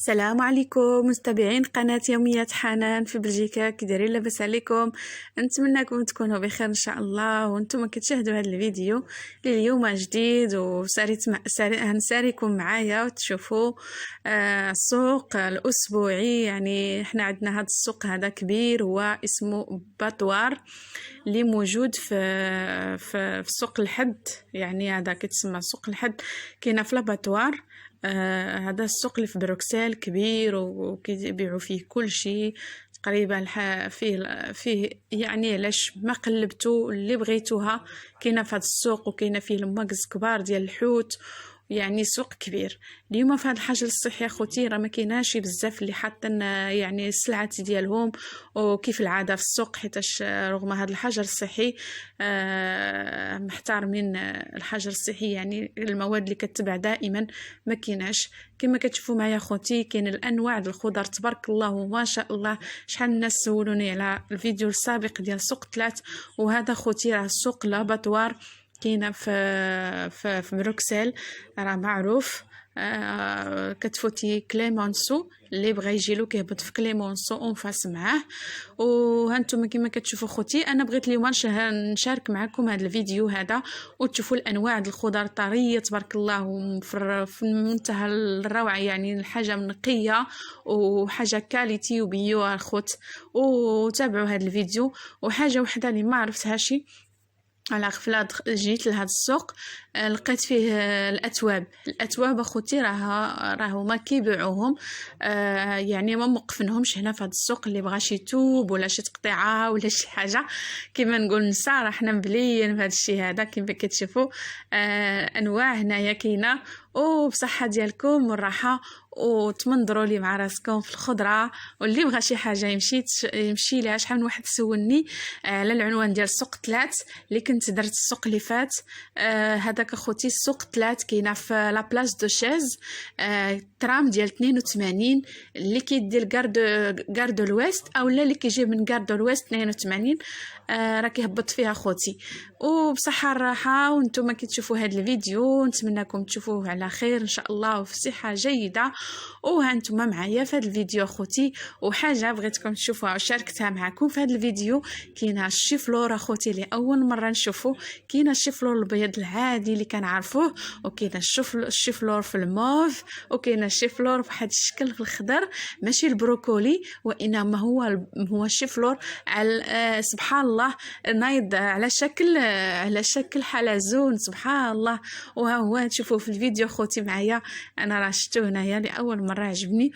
السلام عليكم متابعين قناة يوميات حنان في بلجيكا، كي دايرين؟ لاباس عليكم؟ نتمنىكم تكونوا بخير ان شاء الله. وانتم كتشاهدوا هذا الفيديو اللي اليوم جديد هنساريكم معايا وتشوفوا السوق الاسبوعي. يعني احنا عندنا هذا السوق هذا كبير، هو اسمه باتوار اللي موجود في سوق الحد. يعني هذا كيتسمى سوق الحد، كاينه في لاباتوار. هذا السوق اللي في بروكسل كبير وكيبيعوا فيه كل شيء تقريبا. فيه يعني علاش ما قلبتوا اللي بغيتوها كاينه في هذا السوق، وكاينه فيه الماكز كبار ديال الحوت. يعني سوق كبير. اليوم في هذا الحجر الصحي اخوتي راه ما كايناش بزاف اللي حاطين يعني السلعات ديالهم وكيف العاده في السوق، حيتاش رغم هذا الحجر الصحي محترمين الحجر الصحي. يعني المواد اللي كتبع دائما ما كايناش. كما كتشوفوا معايا اخوتي كاين الانواع ديال الخضر تبارك الله ما شاء الله. شحال الناس سولوني على الفيديو السابق ديال سوق 3، وهذا اخوتي راه سوق لاباتوار كاينه في بروكسل، راه معروف. كتفوتي كليمونسو، اللي بغى يجيلو كيهبط في كليمونسو اون فاس معاه. وهانتوما كما كتشوفوا خوتي انا بغيت اليوم نشارك معكم هذا الفيديو هذا، وتشوفوا الانواع ديال الخضر طريه تبارك الله في منتهى الروعه. يعني الحاجه نقيه وحاجه كاليتي وبيو الخوت. وتابعوا هذا الفيديو. وحاجه وحده اللي ما عرفتهاش على غفله، جيت لهذا السوق لقيت فيه الاتواب اخوتي راهو ما كيبيعوهم. يعني ما موقفينهمش هنا في هذا السوق. اللي بغى شي توب ولا شي تقطيعه ولا شي حاجه كما نقول نسا، راه حنا مبليين في هذا الشيء هذا. كما كتشوفوا انواع هنايا كاينه، وبصحه ديالكم والراحه، وتمنظروا لي مع راسكم في الخضره. واللي بغى شي حاجه يمشي لها. شحال من واحد سولني على العنوان ديال سوق 3 اللي كنت درت السوق اللي فات. هذاك اخوتي السوق 3 كاينه في لا بلاص دو شيز، ترام ديال 82 اللي كيدير غار دو الويست، اولا اللي كيجي من غار دو الويست 82 راه كيهبط فيها خوتي. وبصحه الراحه وانتم كتشوفوا هذا الفيديو، نتمنىكم تشوفوه على خير ان شاء الله وفي صحه جيده. وهانتم معايا في هذا الفيديو اخوتي. وحاجه بغيتكم تشوفوها وشاركتها معكم في هذا الفيديو، كاينه الشيفلور اخوتي اللي اول مره نشوفو. كاينه الشيفلور الابيض العادي اللي كنعرفوه، وكاينه الشيفلور في الموف، وكاينه الشيفلور بواحد الشكل في الخضر ماشي البروكولي، وانما هو الشيفلور على سبحان الله نايض على شكل حلزون سبحان الله. وها هو تشوفوه في الفيديو خوتي معايا. انا راه شفتو هنايا لاول مره عجبني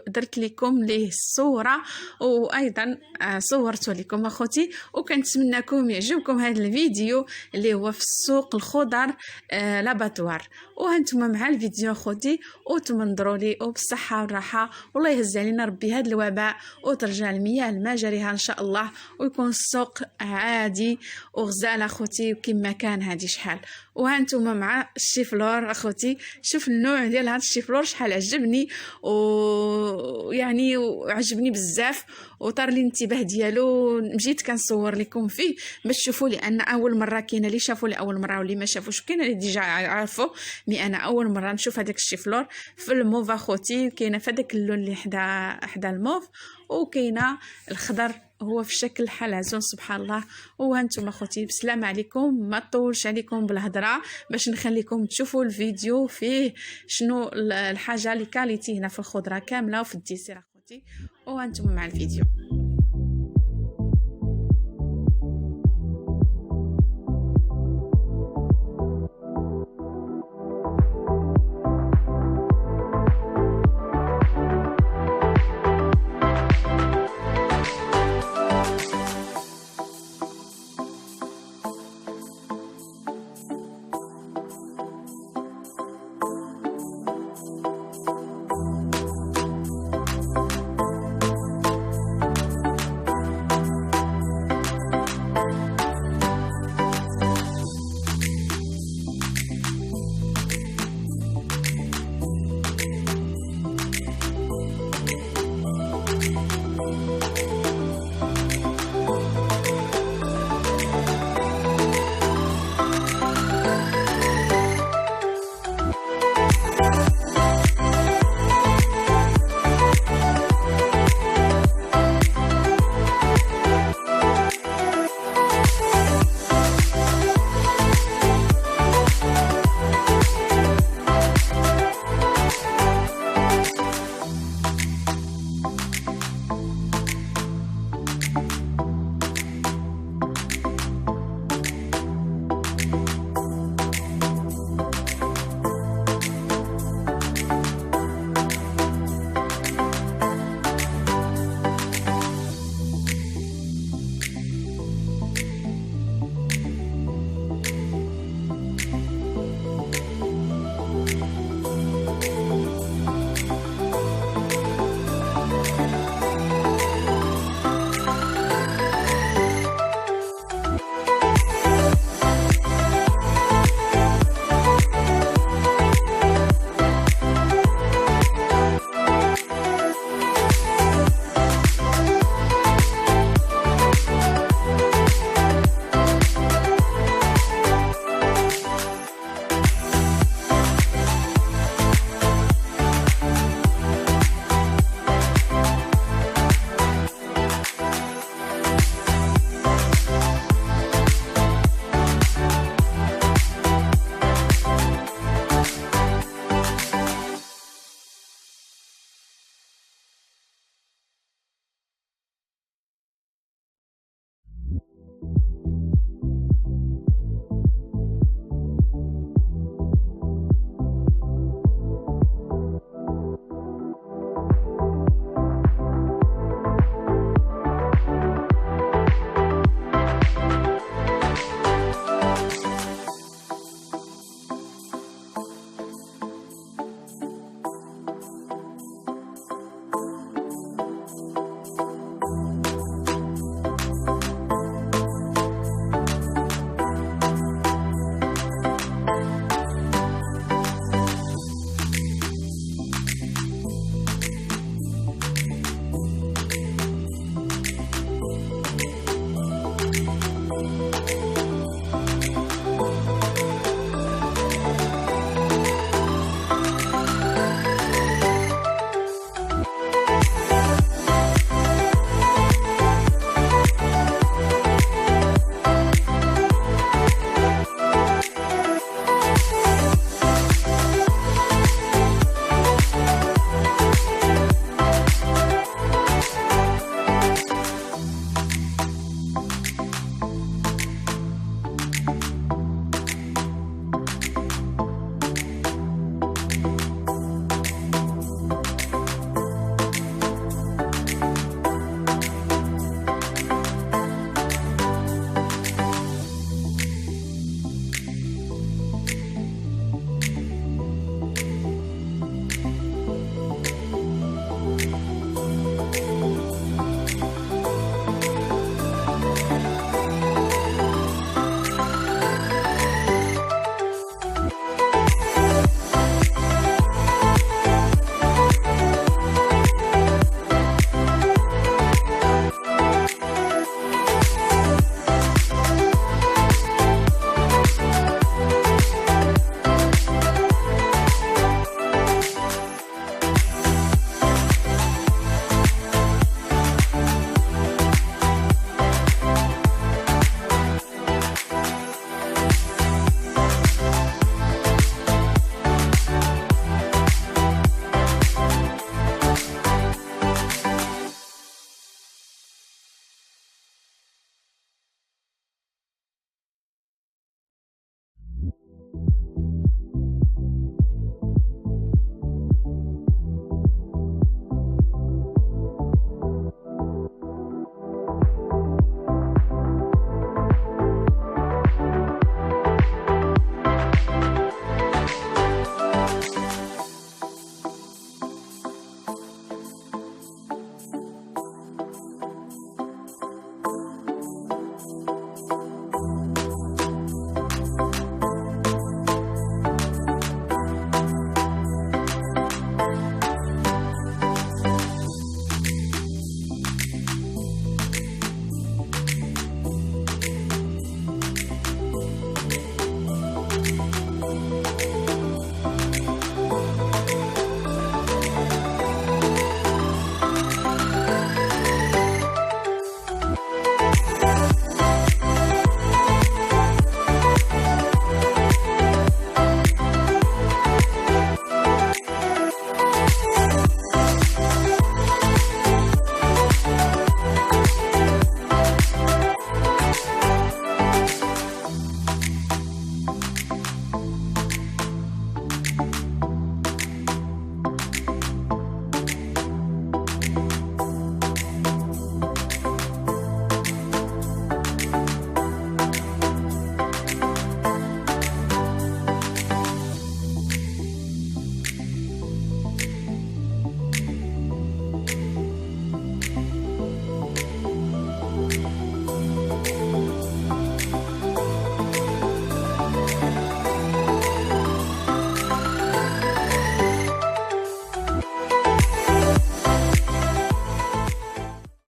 درت لكم ليه الصوره، وايضا صورته لكم اخوتي. وكنتمنىكم يعجبكم هذا الفيديو اللي هو في السوق الخضر لاباتوار. وهانتم مع الفيديو اخوتي وتمنظروا لي وبالصحه والراحه، والله يهز علينا ربي هذا الوباء وترجع المياه لمجاريها ان شاء الله، ويكون السوق عادي وغزال اخوتي وكما كان هذه شحال. وهانتم مع الشيفلور اخوتي. شوف النوع ديال هذا الشيفلور شحال عجبني، ويعني عجبني بزاف وطار لي الانتباه ديالو. مشيت كنصور لكم فيه باش تشوفوا، لان اول مره كاين اللي شافوا لاول مره واللي ما شافوش، كاين اللي ديجا عارفوا. مي انا اول مره نشوف هذاك الشيفلور في الموف اخوتي. كاينه في هذاك اللون اللي حدا الموف، وكاينه الخضر هو في شكل حلزون سبحان الله. وانتم اخوتي بسلام عليكم، ما طولش عليكم بالهضره باش نخليكم تشوفوا الفيديو فيه شنو الحاجه اللي كاليتي هنا في الخضره كامله وفي الديسير اخوتي. وانتم مع الفيديو.